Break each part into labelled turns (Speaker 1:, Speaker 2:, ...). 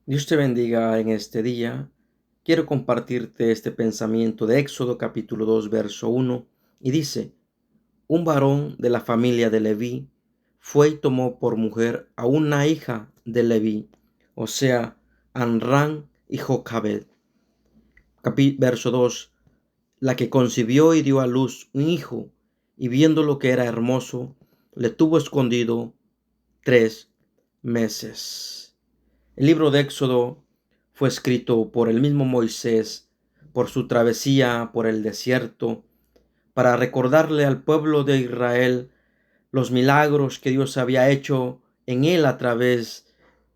Speaker 1: Dios te bendiga en este día. Quiero compartirte este pensamiento de Éxodo capítulo 2, verso 1, y dice: un varón de la familia de Leví fue y tomó por mujer a una hija de Leví, o sea, Anrán y Jocabed. Verso 2: la que concibió y dio a luz un hijo, y viendo lo que era hermoso, le tuvo escondido 3 meses. El libro de Éxodo fue escrito por el mismo Moisés, por su travesía por el desierto, para recordarle al pueblo de Israel los milagros que Dios había hecho en él a través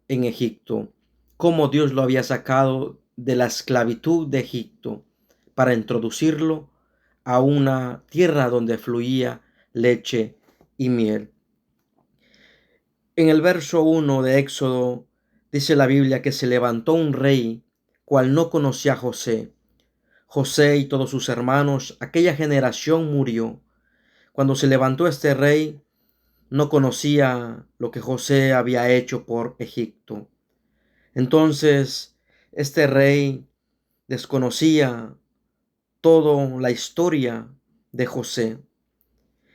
Speaker 1: en Egipto, cómo Dios lo había sacado de la esclavitud de Egipto para introducirlo a una tierra donde fluía leche y miel. En el verso 1 de Éxodo dice la Biblia que se levantó un rey, cual no conocía a José. José y todos sus hermanos, aquella generación murió. Cuando se levantó este rey, no conocía lo que José había hecho por Egipto. Entonces, este rey desconocía toda la historia de José.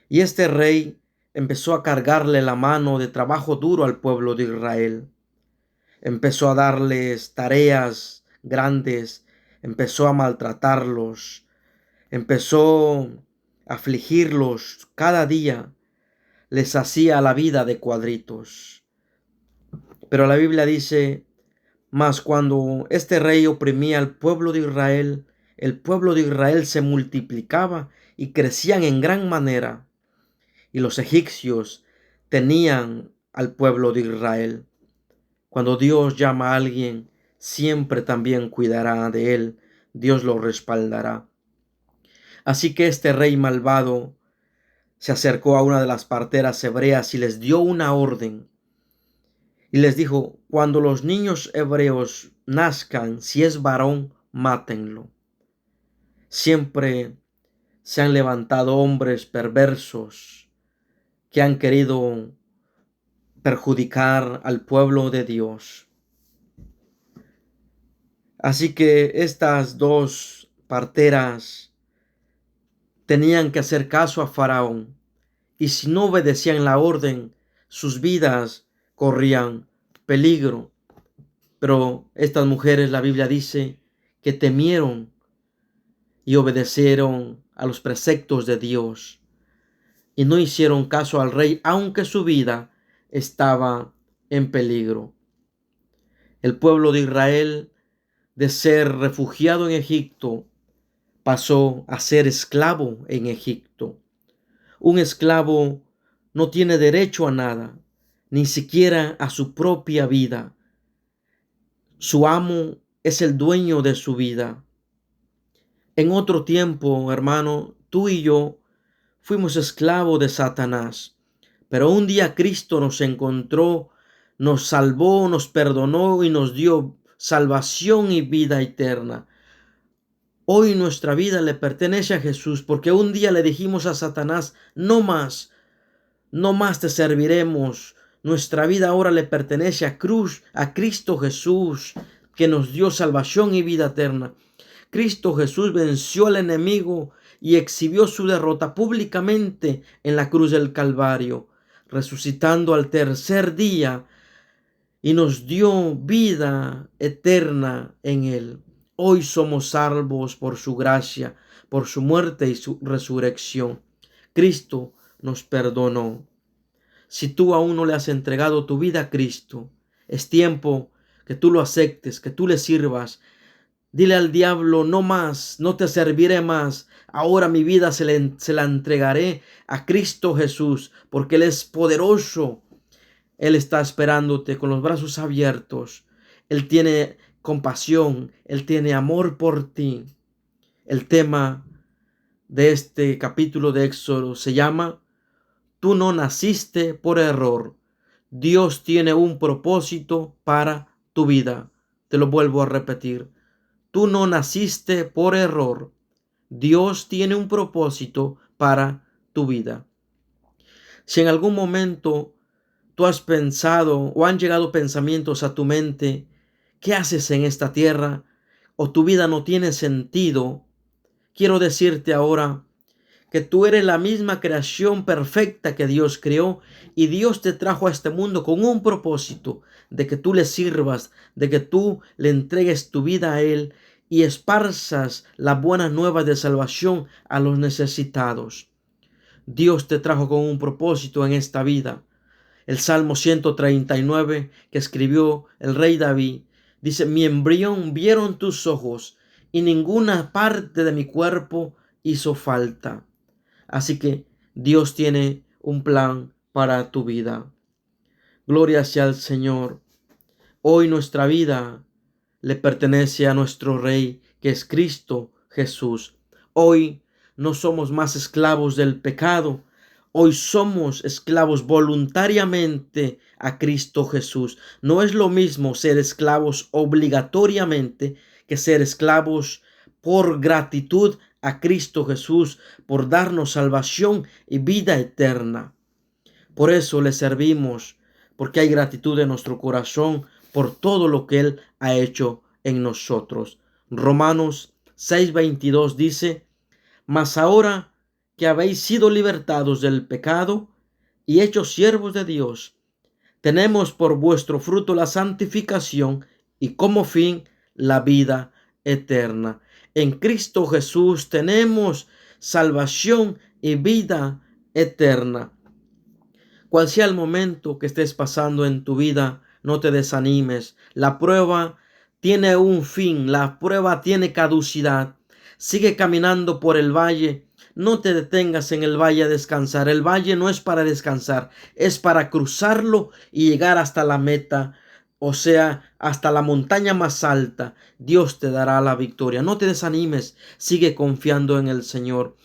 Speaker 1: Y este rey empezó a cargarle la mano de trabajo duro al pueblo de Israel. Empezó a darles tareas grandes, empezó a maltratarlos, empezó a afligirlos cada día, les hacía la vida de cuadritos. Pero la Biblia dice: mas cuando este rey oprimía al pueblo de Israel, el pueblo de Israel se multiplicaba y crecían en gran manera, y los egipcios tenían al pueblo de Israel. Cuando Dios llama a alguien, siempre también cuidará de él, Dios lo respaldará. Así que este rey malvado se acercó a una de las parteras hebreas y les dio una orden. Y les dijo: cuando los niños hebreos nazcan, si es varón, mátenlo. Siempre se han levantado hombres perversos que han querido perjudicar al pueblo de Dios. Así que estas dos parteras tenían que hacer caso a Faraón, y si no obedecían la orden, sus vidas corrían peligro. Pero estas mujeres, la Biblia dice, que temieron y obedecieron a los preceptos de Dios y no hicieron caso al rey, aunque su vida estaba en peligro. El pueblo de Israel, de ser refugiado en Egipto, pasó a ser esclavo en Egipto. Un esclavo no tiene derecho a nada, ni siquiera a su propia vida. Su amo es el dueño de su vida. En otro tiempo, hermano, tú y yo fuimos esclavos de Satanás, pero un día Cristo nos encontró, nos salvó, nos perdonó y nos dio salvación y vida eterna. Hoy nuestra vida le pertenece a Jesús, porque un día le dijimos a Satanás: no más, no más te serviremos. Nuestra vida ahora le pertenece a Cristo Jesús, que nos dio salvación y vida eterna. Cristo Jesús venció al enemigo y exhibió su derrota públicamente en la cruz del Calvario, resucitando al tercer día, y nos dio vida eterna en él. Hoy somos salvos por su gracia, por su muerte y su resurrección. Cristo nos perdonó. Si tú aún no le has entregado tu vida a Cristo, es tiempo que tú lo aceptes, que tú le sirvas. Dile al diablo: no más, no te serviré más. Ahora mi vida se la entregaré a Cristo Jesús, porque Él es poderoso. Él está esperándote con los brazos abiertos. Él tiene compasión, Él tiene amor por ti. El tema de este capítulo de Éxodo se llama: tú no naciste por error. Dios tiene un propósito para tu vida. Te lo vuelvo a repetir. Tú no naciste por error. Dios tiene un propósito para tu vida. Si en algún momento tú has pensado o han llegado pensamientos a tu mente ¿qué haces en esta tierra? ¿O tu vida no tiene sentido? Quiero decirte ahora que tú eres la misma creación perfecta que Dios creó, y Dios te trajo a este mundo con un propósito, de que tú le sirvas, de que tú le entregues tu vida a Él y esparzas las buenas nuevas de salvación a los necesitados. Dios te trajo con un propósito en esta vida. El Salmo 139 que escribió el rey David dice: mi embrión vieron tus ojos, y ninguna parte de mi cuerpo hizo falta. Así que Dios tiene un plan para tu vida. Gloria sea al Señor. Hoy nuestra vida le pertenece a nuestro Rey, que es Cristo Jesús. Hoy no somos más esclavos del pecado. Hoy somos esclavos voluntariamente a Cristo Jesús. No es lo mismo ser esclavos obligatoriamente que ser esclavos por gratitud a Cristo Jesús, por darnos salvación y vida eterna. Por eso le servimos, porque hay gratitud en nuestro corazón por todo lo que Él ha hecho en nosotros. Romanos 6:22 dice: mas ahora que habéis sido libertados del pecado y hechos siervos de Dios, tenemos por vuestro fruto la santificación y como fin la vida eterna. En Cristo Jesús tenemos salvación y vida eterna. Cual sea el momento que estés pasando en tu vida, no te desanimes. La prueba tiene un fin, la prueba tiene caducidad. Sigue caminando por el valle. No te detengas en el valle a descansar. El valle no es para descansar, es para cruzarlo y llegar hasta la meta, o sea, hasta la montaña más alta. Dios te dará la victoria. No te desanimes, sigue confiando en el Señor.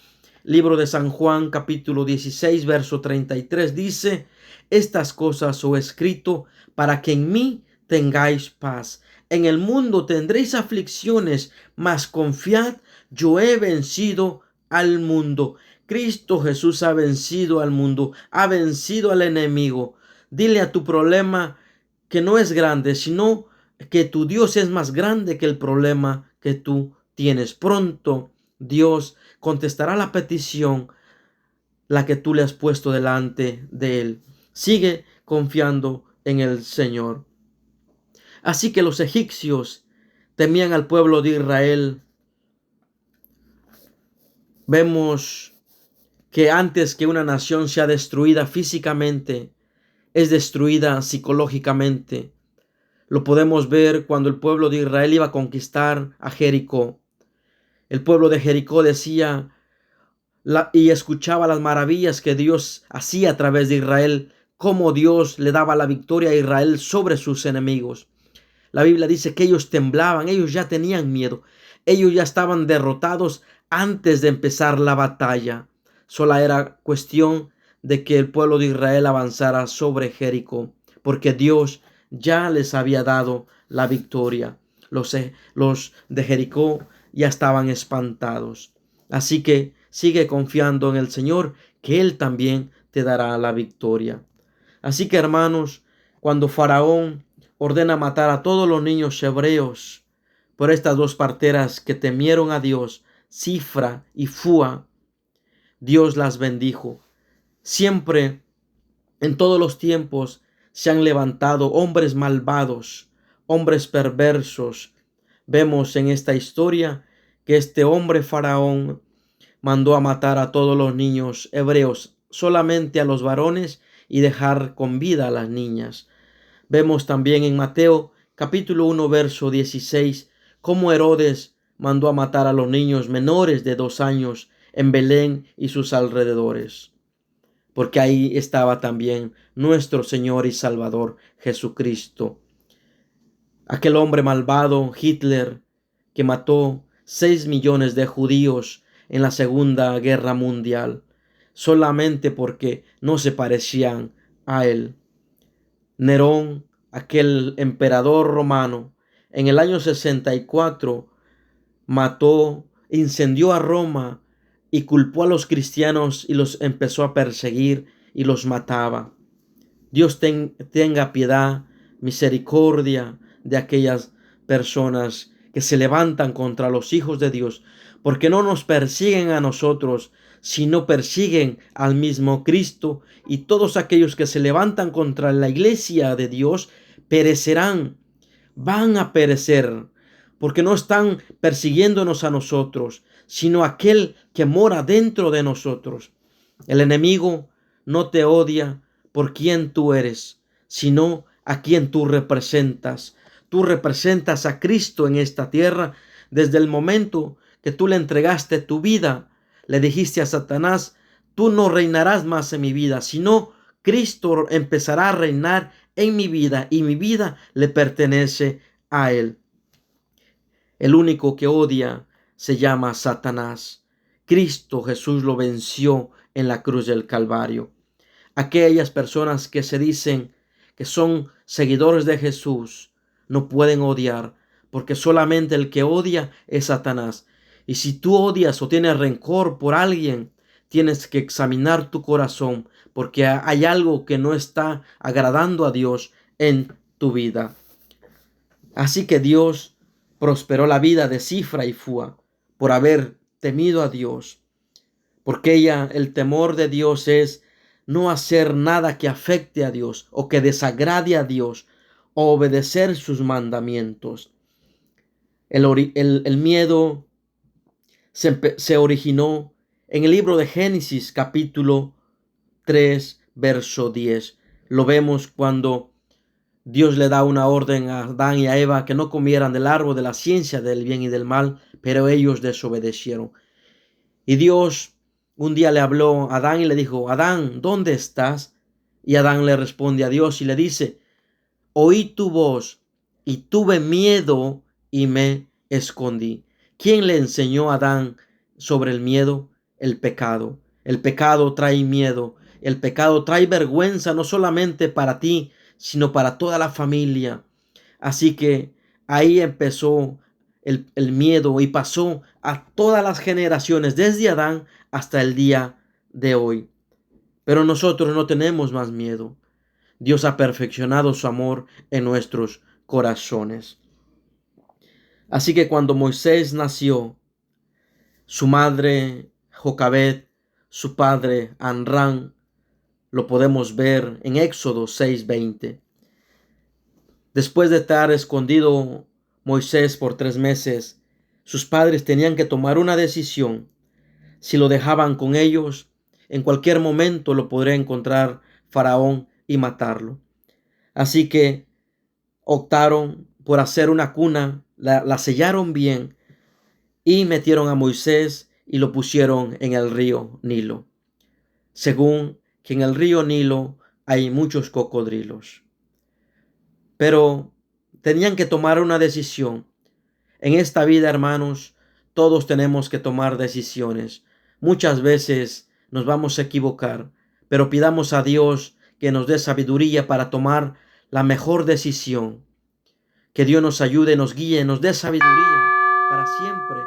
Speaker 1: Libro de San Juan, capítulo 16, verso 33 dice: estas cosas os he escrito para que en mí tengáis paz. En el mundo tendréis aflicciones, mas confiad, yo he vencido al mundo. Cristo Jesús ha vencido al mundo, ha vencido al enemigo. Dile a tu problema que no es grande, sino que tu Dios es más grande que el problema que tú tienes. Pronto Dios contestará la petición, la que tú le has puesto delante de Él. Sigue confiando en el Señor. Así que los egipcios temían al pueblo de Israel. Vemos que antes que una nación sea destruida físicamente, es destruida psicológicamente. Lo podemos ver cuando el pueblo de Israel iba a conquistar a Jericó. El pueblo de Jericó decía y escuchaba las maravillas que Dios hacía a través de Israel, cómo Dios le daba la victoria a Israel sobre sus enemigos. La Biblia dice que ellos temblaban, ellos ya tenían miedo, ellos ya estaban derrotados antes de empezar la batalla. Solo era cuestión de que el pueblo de Israel avanzara sobre Jericó, porque Dios ya les había dado la victoria. Los de Jericó ya estaban espantados. Así que sigue confiando en el Señor, que Él también te dará la victoria. Así que, hermanos, cuando Faraón ordena matar a todos los niños hebreos por estas dos parteras que temieron a Dios, Cifra y Fua, Dios las bendijo. Siempre, en todos los tiempos, se han levantado hombres malvados, hombres perversos. Vemos en esta historia que este hombre Faraón mandó a matar a todos los niños hebreos, solamente a los varones, y dejar con vida a las niñas. Vemos también en Mateo capítulo 1 verso 16 cómo Herodes mandó a matar a los niños menores de 2 años en Belén y sus alrededores, porque ahí estaba también nuestro Señor y Salvador Jesucristo. Aquel hombre malvado, Hitler, que mató 6 millones de judíos en la Segunda Guerra Mundial, solamente porque no se parecían a él. Nerón, aquel emperador romano, en el año 64 mató, incendió a Roma y culpó a los cristianos y los empezó a perseguir y los mataba. Dios tenga piedad, misericordia de aquellas personas que se levantan contra los hijos de Dios, porque no nos persiguen a nosotros, sino persiguen al mismo Cristo, y todos aquellos que se levantan contra la iglesia de Dios perecerán, van a perecer, porque no están persiguiéndonos a nosotros, sino aquel que mora dentro de nosotros. El enemigo no te odia por quien tú eres, sino a quien tú representas. Tú representas a Cristo en esta tierra. Desde el momento que tú le entregaste tu vida, le dijiste a Satanás: tú no reinarás más en mi vida, sino Cristo empezará a reinar en mi vida, y mi vida le pertenece a Él. El único que odia se llama Satanás. Cristo Jesús lo venció en la cruz del Calvario. Aquellas personas que se dicen que son seguidores de Jesús no pueden odiar, porque solamente el que odia es Satanás. Y si tú odias o tienes rencor por alguien, tienes que examinar tu corazón, porque hay algo que no está agradando a Dios en tu vida. Así que Dios prosperó la vida de Cifra y Fua por haber temido a Dios, porque el temor de Dios es no hacer nada que afecte a Dios o que desagrade a Dios, o obedecer sus mandamientos. El miedo se originó en el libro de Génesis capítulo 3, verso 10. Lo vemos cuando Dios le da una orden a Adán y a Eva que no comieran del árbol de la ciencia del bien y del mal, pero ellos desobedecieron. Y Dios un día le habló a Adán y le dijo: Adán, ¿dónde estás? Y Adán le responde a Dios y le dice: oí tu voz y tuve miedo y me escondí. ¿Quién le enseñó a Adán sobre el miedo? El pecado. El pecado trae miedo. El pecado trae vergüenza, no solamente para ti, sino para toda la familia. Así que ahí empezó el miedo, y pasó a todas las generaciones, desde Adán hasta el día de hoy. Pero nosotros no tenemos más miedo. Dios ha perfeccionado su amor en nuestros corazones. Así que cuando Moisés nació, su madre Jocabed, su padre Amram, lo podemos ver en Éxodo 6:20. Después de estar escondido Moisés por 3 meses, sus padres tenían que tomar una decisión. Si lo dejaban con ellos, en cualquier momento lo podría encontrar Faraón y matarlo. Así que optaron por hacer una cuna, la sellaron bien y metieron a Moisés y lo pusieron en el río Nilo. Según que en el río Nilo hay muchos cocodrilos. Pero tenían que tomar una decisión. En esta vida, hermanos, todos tenemos que tomar decisiones. Muchas veces nos vamos a equivocar, pero pidamos a Dios que nos dé sabiduría para tomar la mejor decisión. Que Dios nos ayude, nos guíe, nos dé sabiduría para siempre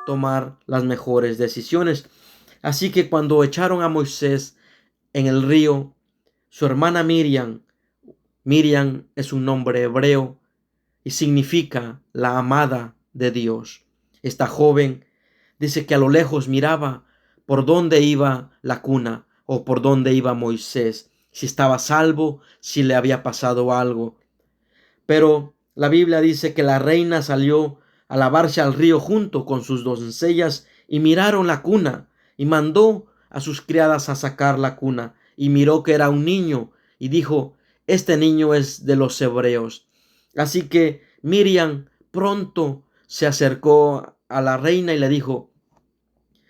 Speaker 1: tomar las mejores decisiones. Así que cuando echaron a Moisés en el río, su hermana Miriam es un nombre hebreo y significa la amada de Dios. Esta joven dice que a lo lejos miraba por dónde iba la cuna o por dónde iba Moisés, si estaba salvo, si le había pasado algo. Pero la Biblia dice que la reina salió a lavarse al río junto con sus doncellas y miraron la cuna, y mandó a sus criadas a sacar la cuna, y miró que era un niño y dijo: este niño es de los hebreos. Así que Miriam pronto se acercó a la reina y le dijo: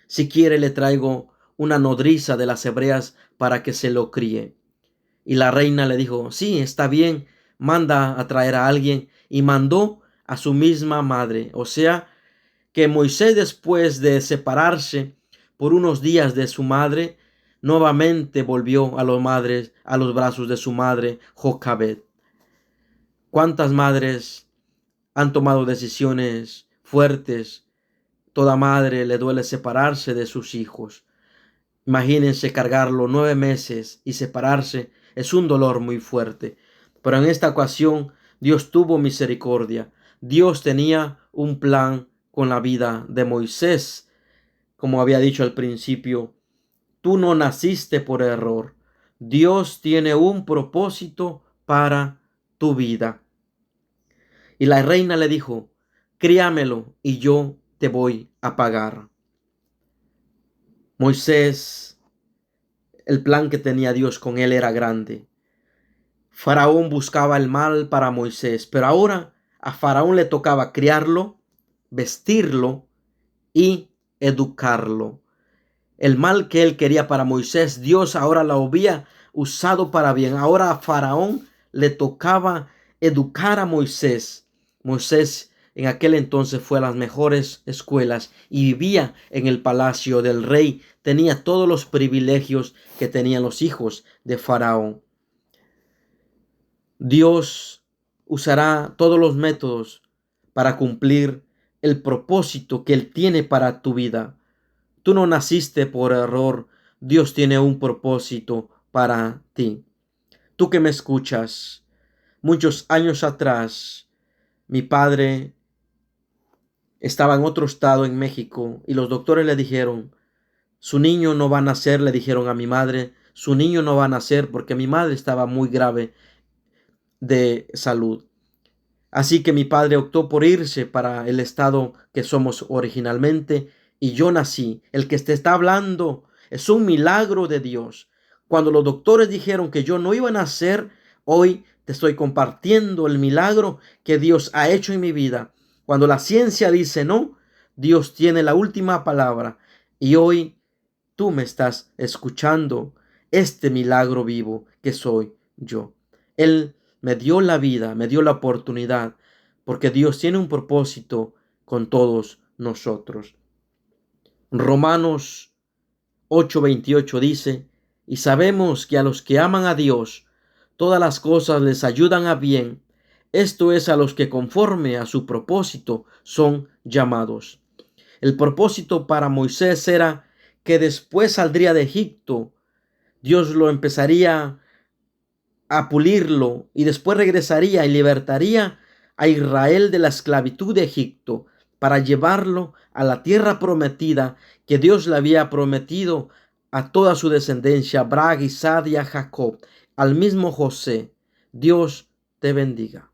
Speaker 1: si quiere le traigo una nodriza de las hebreas para que se lo críe. Y la reina le dijo: sí, está bien, manda a traer a alguien. Y mandó a su misma madre. O sea que Moisés, después de separarse por unos días de su madre, nuevamente volvió a los brazos de su madre Jocabed. ¿Cuántas madres han tomado decisiones fuertes? Toda madre le duele separarse de sus hijos. Imagínense cargarlo 9 meses y separarse. Es un dolor muy fuerte. Pero en esta ocasión Dios tuvo misericordia. Dios tenía un plan con la vida de Moisés. Como había dicho al principio, tú no naciste por error. Dios tiene un propósito para tu vida. Y la reina le dijo, críamelo y yo te voy a pagar. Moisés, el plan que tenía Dios con él era grande. Faraón buscaba el mal para Moisés, pero ahora a Faraón le tocaba criarlo, vestirlo y educarlo. El mal que él quería para Moisés, Dios ahora lo había usado para bien. Ahora a Faraón le tocaba educar a Moisés. Moisés en aquel entonces fue a las mejores escuelas y vivía en el palacio del rey. Tenía todos los privilegios que tenían los hijos de Faraón. Dios usará todos los métodos para cumplir el propósito que Él tiene para tu vida. Tú no naciste por error. Dios tiene un propósito para ti. Tú que me escuchas, muchos años atrás, mi padre estaba en otro estado en México y los doctores le dijeron, su niño no va a nacer, le dijeron a mi madre, su niño no va a nacer porque mi madre estaba muy grave de salud. Así que mi padre optó por irse para el estado que somos originalmente y yo nací. El que te está hablando es un milagro de Dios. Cuando los doctores dijeron que yo no iba a nacer, hoy te estoy compartiendo el milagro que Dios ha hecho en mi vida. Cuando la ciencia dice no, Dios tiene la última palabra y hoy tú me estás escuchando este milagro vivo que soy yo. Él me dio la vida, me dio la oportunidad, porque Dios tiene un propósito con todos nosotros. Romanos 8:28 dice, y sabemos que a los que aman a Dios, todas las cosas les ayudan a bien, esto es a los que conforme a su propósito son llamados. El propósito para Moisés era que después saldría de Egipto, Dios lo empezaría a pulirlo y después regresaría y libertaría a Israel de la esclavitud de Egipto para llevarlo a la tierra prometida que Dios le había prometido a toda su descendencia, Abraham, Isaac y a Jacob, al mismo José. Dios te bendiga.